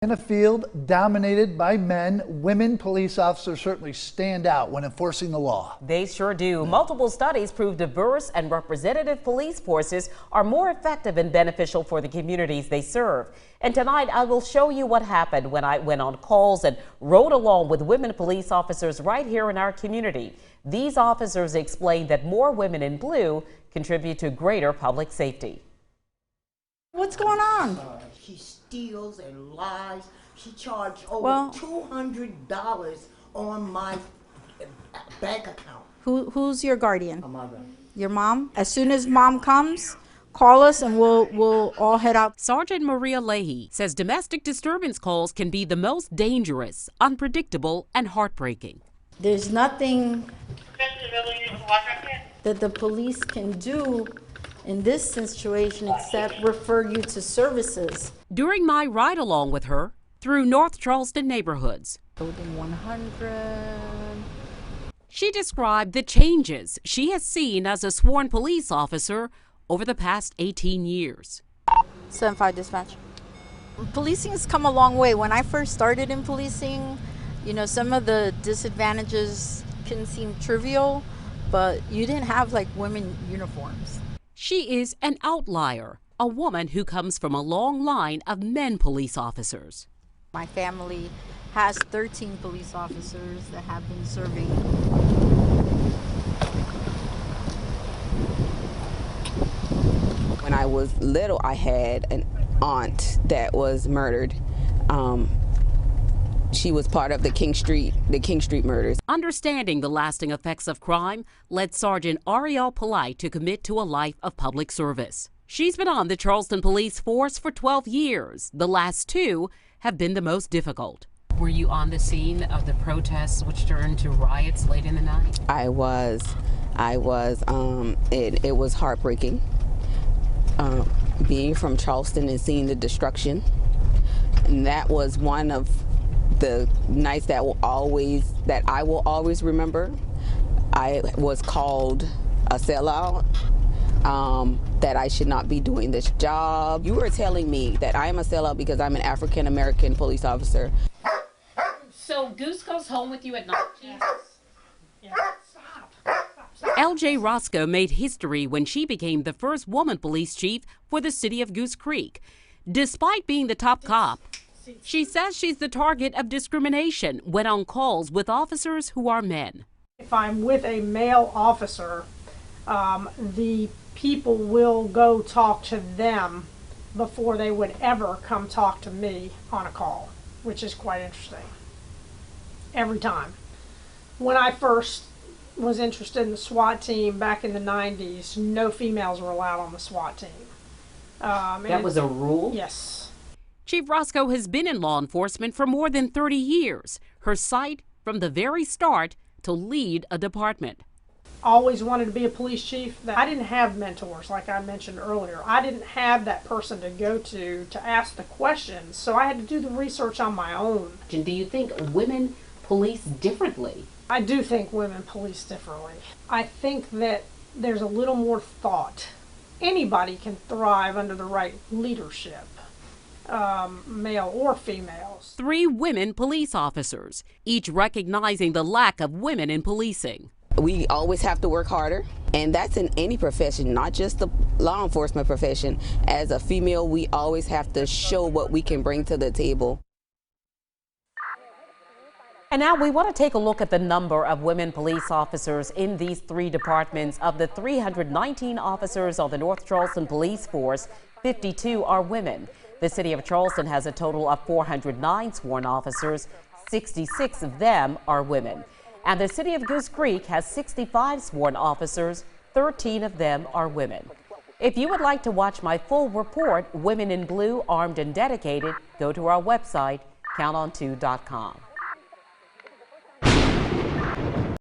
In a field dominated by men, women police officers certainly stand out when enforcing the law. They sure do. Multiple studies prove diverse and representative police forces are more effective and beneficial for the communities they serve. And tonight I will show you what happened when I went on calls and rode along with women police officers right here in our community. These officers explained that more women in blue contribute to greater public safety. What's going on? She steals and lies. She charged over $200 on my bank account. Who's your guardian? My mother. Your mom? As soon as mom comes, call us and we'll all head out. Sergeant Maria Leahy says domestic disturbance calls can be the most dangerous, unpredictable, and heartbreaking. There's nothing that the police can do in this situation except refer you to services. During my ride along with her through North Charleston neighborhoods, Building 100. she described the changes she has seen as a sworn police officer over the past 18 years. 7-5 dispatch. Policing has come a long way. When I first started in policing, you know, some of the disadvantages can seem trivial, but you didn't have like women uniforms. She is an outlier, a woman who comes from a long line of men police officers. My family has 13 police officers that have been serving. When I was little, I had an aunt that was murdered. She was part of the King Street murders. Understanding the lasting effects of crime led Sergeant Ariel Polite to commit to a life of public service. She's been on the Charleston Police Force for 12 years. The last 2 have been the most difficult. Were you on the scene of the protests which turned to riots late in the night? I was. It was heartbreaking. Being from Charleston and seeing the destruction. And that was one of the nights that I will always remember. I was called a sellout, that I should not be doing this job. You were telling me that I am a sellout because I'm an African American police officer. So Goose goes home with you at night? Yes. Yes. LJ Roscoe made history when she became the first woman police chief for the city of Goose Creek. Despite being the top cop, she says she's the target of discrimination when on calls with officers who are men. If I'm with a male officer, the people will go talk to them before they would ever come talk to me on a call, which is quite interesting. Every time. When I first was interested in the SWAT team back in the 90s, no females were allowed on the SWAT team. That was a rule? Yes. Chief Roscoe has been in law enforcement for more than 30 years. Her sight from the very start to lead a department. Always wanted to be a police chief. I didn't have mentors like I mentioned earlier. I didn't have that person to go to ask the questions, so I had to do the research on my own. And do you think women police differently? I do think women police differently. I think that there's a little more thought. Anybody can thrive under the right leadership. Male or females. 3 women police officers, each recognizing the lack of women in policing. We always have to work harder, and that's in any profession, not just the law enforcement profession. As a female, we always have to show what we can bring to the table. And now we want to take a look at the number of women police officers in these 3 departments. Of the 319 officers on the North Charleston Police Force, 52 are women. The city of Charleston has a total of 409 sworn officers. 66 of them are women. And the city of Goose Creek has 65 sworn officers. 13 of them are women. If you would like to watch my full report, Women in Blue, Armed and Dedicated, go to our website, counton2.com.